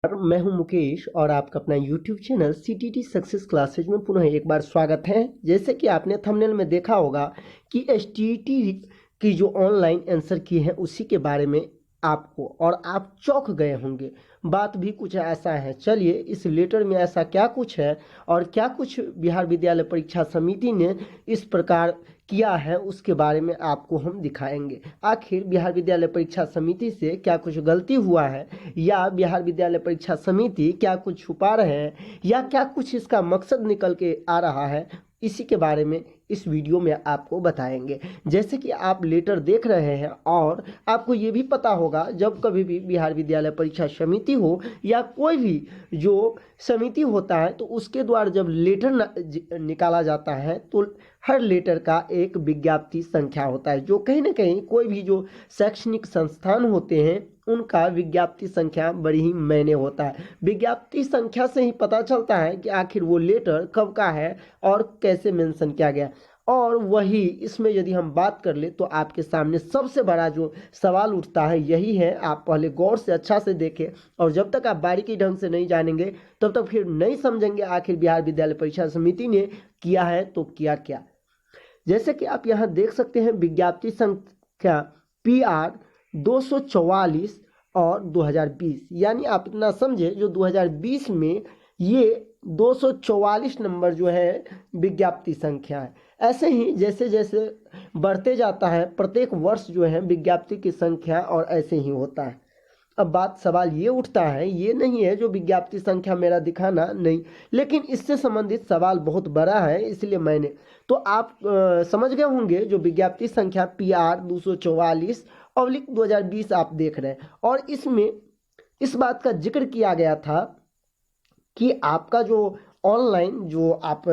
मैं हूं मुकेश और आपका अपना YouTube channel CTT success classes में पुनः एक बार स्वागत है। जैसे कि आपने थंबनेल में देखा होगा कि STT की जो ऑनलाइन आंसर की है उसी के बारे में आपको और आप चौंक गए होंगे। बात भी कुछ ऐसा है। चलिए इस लेटर में ऐसा क्या कुछ है और क्या कुछ बिहार विद्यालय परीक्षा समिति ने इस प्रकार किया है उसके बारे में आपको हम दिखाएंगे। आखिर बिहार विद्यालय परीक्षा समिति से क्या कुछ गलती हुआ है या बिहार विद्यालय परीक्षा समिति क्या कुछ छुपा रहे हैं या क्या कुछ इसका मकसद निकल के आ रहा है, इसी के बारे में इस वीडियो में आपको बताएंगे। जैसे कि आप लेटर देख रहे हैं और आपको ये भी पता होगा जब कभी भी बिहार विद्यालय परीक्षा समिति हो या कोई भी जो समिति होता है तो उसके द्वारा जब लेटर निकाला जाता है तो हर लेटर का एक विज्ञप्ति संख्या होता है, जो कहीं ना कहीं कोई भी जो शैक्षणिक संस्थान होते हैं उनका विज्ञप्ति संख्या बड़ी ही मायने होता है। विज्ञप्ति संख्या से ही पता चलता है कि आखिर वो लेटर कब का है और कैसे मेंशन किया गया। और वही इसमें यदि हम बात कर ले तो आपके सामने सबसे बड़ा जो सवाल उठता है यही है। आप पहले गौर से अच्छा से देखें और जब तक आप बारीकी ढंग से नहीं जानेंगे तब तक फिर नहीं समझेंगे आखिर बिहार विद्यालय परीक्षा समिति ने किया है तो किया क्या। जैसे कि आप यहाँ देख सकते हैं विज्ञप्ति संख्या PR 244 और 2020, यानी आप इतना समझे जो 2020 में ये 244 नंबर जो है विज्ञप्ति संख्या है। ऐसे ही जैसे जैसे बढ़ते जाता है प्रत्येक वर्ष जो है विज्ञप्ति की संख्या और ऐसे ही होता है। अब सवाल ये उठता है, ये नहीं है जो विज्ञप्ति संख्या मेरा दिखाना नहीं, लेकिन इससे संबंधित सवाल बहुत बड़ा है, इसलिए मैंने तो आप समझ गए होंगे जो विज्ञप्ति संख्या PR 244/2020 आप देख रहे हैं। और इसमें इस बात का जिक्र किया गया था कि आपका जो ऑनलाइन जो आप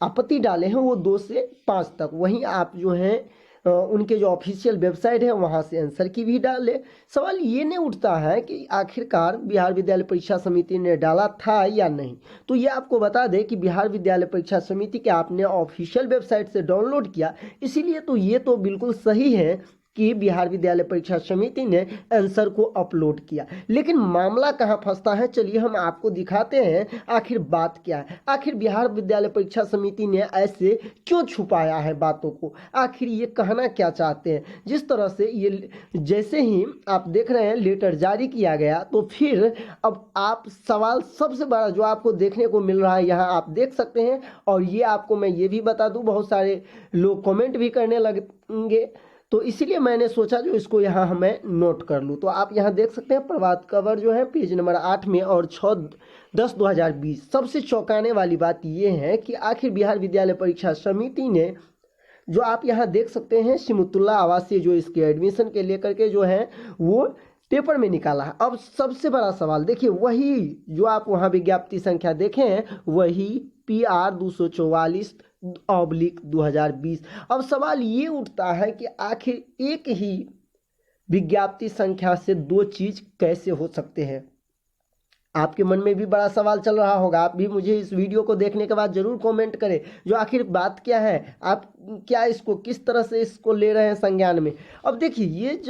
आपत्ति डाले हैं वो 2 से 5 तक, वहीं आप जो हैं उनके जो ऑफिशियल वेबसाइट है वहां से आंसर की भी डाले। सवाल ये नहीं उठता है कि आखिरकार बिहार विद्यालय परीक्षा समिति ने डाला था या नहीं। तो ये आपको बता दें कि बिहार विद्यालय परीक्षा समिति के आपने ऑफिशियल वेबसाइट से डाउनलोड किया, इसीलिए तो ये तो बिल्कुल सही है कि बिहार विद्यालय परीक्षा समिति ने आंसर को अपलोड किया। लेकिन मामला कहां फंसता है, चलिए हम आपको दिखाते हैं आखिर बात क्या है। आखिर बिहार विद्यालय परीक्षा समिति ने ऐसे क्यों छुपाया है बातों को, आखिर ये कहना क्या चाहते हैं। जिस तरह से ये जैसे ही आप देख रहे हैं लेटर जारी किया गया तो फिर अब आप सवाल सबसे बड़ा जो आपको देखने को मिल रहा है यहाँ आप देख सकते हैं। और ये आपको मैं ये भी बता दूं, बहुत सारे लोग कमेंट भी करने लगेंगे, तो इसीलिए मैंने सोचा जो इसको यहाँ हमें नोट कर लूँ। तो आप यहाँ देख सकते हैं प्रभात खबर जो है पेज नंबर 8 में और 6/10/2020। सबसे चौंकाने वाली बात ये है कि आखिर बिहार विद्यालय परीक्षा समिति ने जो आप यहाँ देख सकते हैं सिमुतुल्ला आवासीय जो इसके एडमिशन के लेकर के जो है वो पेपर में निकाला है। अब सबसे बड़ा सवाल देखिए, वही जो आप वहाँ विज्ञप्ति संख्या देखे हैं वही PR 244/2020। अब सवाल ये उठता है कि आखिर एक ही विज्ञप्ति संख्या से 2 चीज कैसे हो सकते हैं। आपके मन में भी बड़ा सवाल चल रहा होगा। आप भी मुझे इस वीडियो को देखने के बाद जरूर कमेंट करें जो आखिर बात क्या है, आप क्या इसको किस तरह से इसको ले रहे हैं संज्ञान में। अब देखिए ये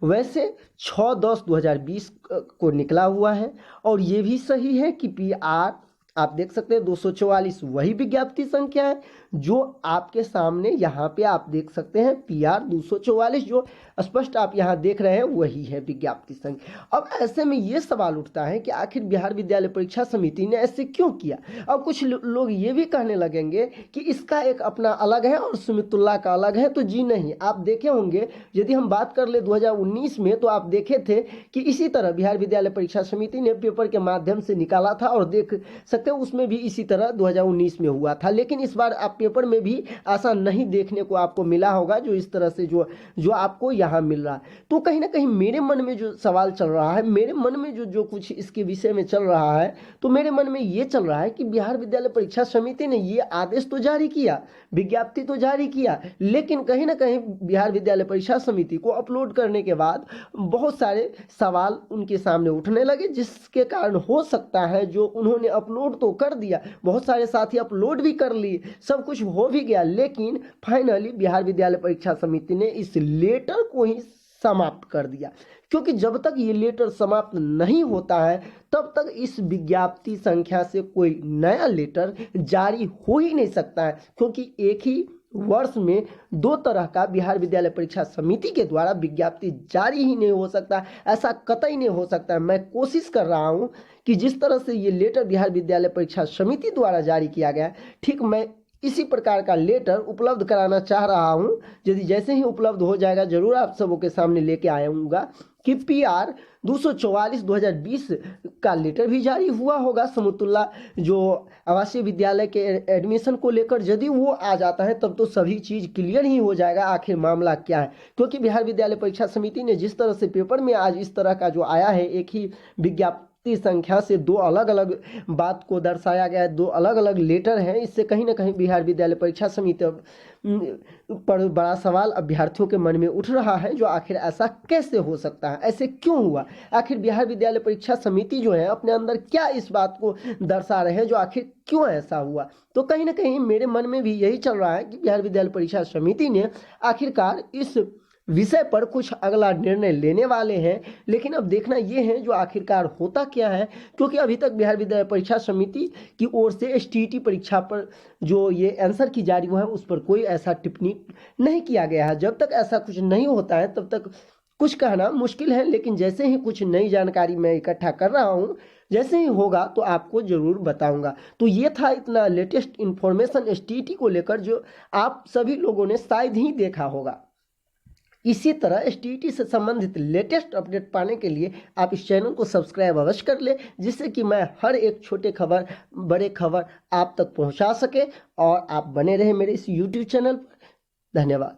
वैसे 6/10/2020 को निकला हुआ है और ये भी सही है कि PR आप देख सकते हैं 244 वही विज्ञप्ति संख्या है जो आपके सामने यहाँ पे आप देख सकते हैं PR 244 जो स्पष्ट आप यहाँ देख रहे हैं वही है विज्ञप्ति संख्या। अब ऐसे में ये सवाल उठता है कि आखिर बिहार विद्यालय परीक्षा समिति ने ऐसे क्यों किया। अब कुछ लोग ये भी कहने लगेंगे कि इसका एक अपना अलग है और सुमितुल्ला का अलग है। तो जी नहीं, आप देखे होंगे यदि हम बात कर ले 2019 में तो आप देखे थे कि इसी तरह बिहार विद्यालय परीक्षा समिति ने पेपर के माध्यम से निकाला था और देख सकते हो उसमें भी इसी तरह 2019 में हुआ था। लेकिन इस बार आप पेपर में भी ऐसा नहीं देखने को आपको मिला होगा जो इस तरह से जो आपको यहाँ मिल रहा है। तो कहीं ना कहीं मेरे मन में जो सवाल चल रहा है, मेरे मन में जो कुछ इसके विषय में चल रहा है, तो मेरे मन में ये चल रहा है कि बिहार विद्यालय परीक्षा समिति ने ये आदेश तो जारी किया, विज्ञप्ति तो जारी किया, लेकिन कहीं ना कहीं बिहार विद्यालय परीक्षा समिति को अपलोड करने के बाद बहुत सारे सवाल उनके सामने उठने लगे, जिसके कारण हो सकता है जो उन्होंने अपलोड तो कर दिया, बहुत सारे साथी अपलोड भी कर लिए, सब कुछ हो भी गया, लेकिन फाइनली बिहार विद्यालय परीक्षा समिति ने इस लेटर को ही समाप्त कर दिया। क्योंकि जब तक ये लेटर समाप्त नहीं होता है तब तक इस विज्ञप्ति संख्या से कोई नया लेटर जारी हो ही नहीं सकता है, क्योंकि एक ही वर्ष में दो तरह का बिहार विद्यालय परीक्षा समिति के द्वारा विज्ञप्ति जारी ही नहीं हो सकता, ऐसा कतई नहीं हो सकता है। मैं कोशिश कर रहा हूं कि जिस तरह से ये लेटर बिहार विद्यालय परीक्षा समिति द्वारा जारी किया गया है, ठीक मैं इसी प्रकार का लेटर उपलब्ध कराना चाह रहा हूं। यदि जैसे ही उपलब्ध हो जाएगा जरूर आप सबों के सामने लेके आऊंगा कि PR 244 2020 का लेटर भी जारी हुआ होगा समतुल्ला जो आवासीय विद्यालय के एडमिशन को लेकर। यदि वो आ जाता है तब तो सभी चीज़ क्लियर ही हो जाएगा आखिर मामला क्या है, क्योंकि बिहार विद्यालय परीक्षा समिति ने जिस तरह से पेपर में आज इस तरह का जो आया है, एक ही विज्ञापन संख्या से दो अलग अलग बात को दर्शाया गया है, दो अलग अलग लेटर हैं, इससे कहीं ना कहीं बिहार विद्यालय परीक्षा समिति पर बड़ा सवाल अभ्यर्थियों के मन में उठ रहा है, जो आखिर ऐसा कैसे हो सकता है, ऐसे क्यों हुआ। आखिर बिहार विद्यालय परीक्षा समिति जो है अपने अंदर क्या इस बात को दर्शा रहे हैं जो आखिर क्यों ऐसा हुआ। तो कहीं ना कहीं मेरे मन में भी यही चल रहा है कि बिहार विद्यालय परीक्षा समिति ने आखिरकार इस विषय पर कुछ अगला निर्णय लेने वाले हैं। लेकिन अब देखना यह है जो आखिरकार होता क्या है, क्योंकि अभी तक बिहार विद्यालय परीक्षा समिति की ओर से STET परीक्षा पर जो ये आंसर की जारी हुआ है उस पर कोई ऐसा टिप्पणी नहीं किया गया है। जब तक ऐसा कुछ नहीं होता है तब तक कुछ कहना मुश्किल है। लेकिन जैसे ही कुछ नई जानकारी मैं इकट्ठा कर रहा हूँ, जैसे ही होगा तो आपको जरूर बताऊंगा। तो ये था इतना लेटेस्ट इन्फॉर्मेशन STET को लेकर जो आप सभी लोगों ने शायद ही देखा होगा। इसी तरह STET से संबंधित लेटेस्ट अपडेट पाने के लिए आप इस चैनल को सब्सक्राइब अवश्य कर ले, जिससे कि मैं हर एक छोटे खबर बड़े खबर आप तक पहुंचा सके और आप बने रहे मेरे इस YouTube चैनल पर। धन्यवाद।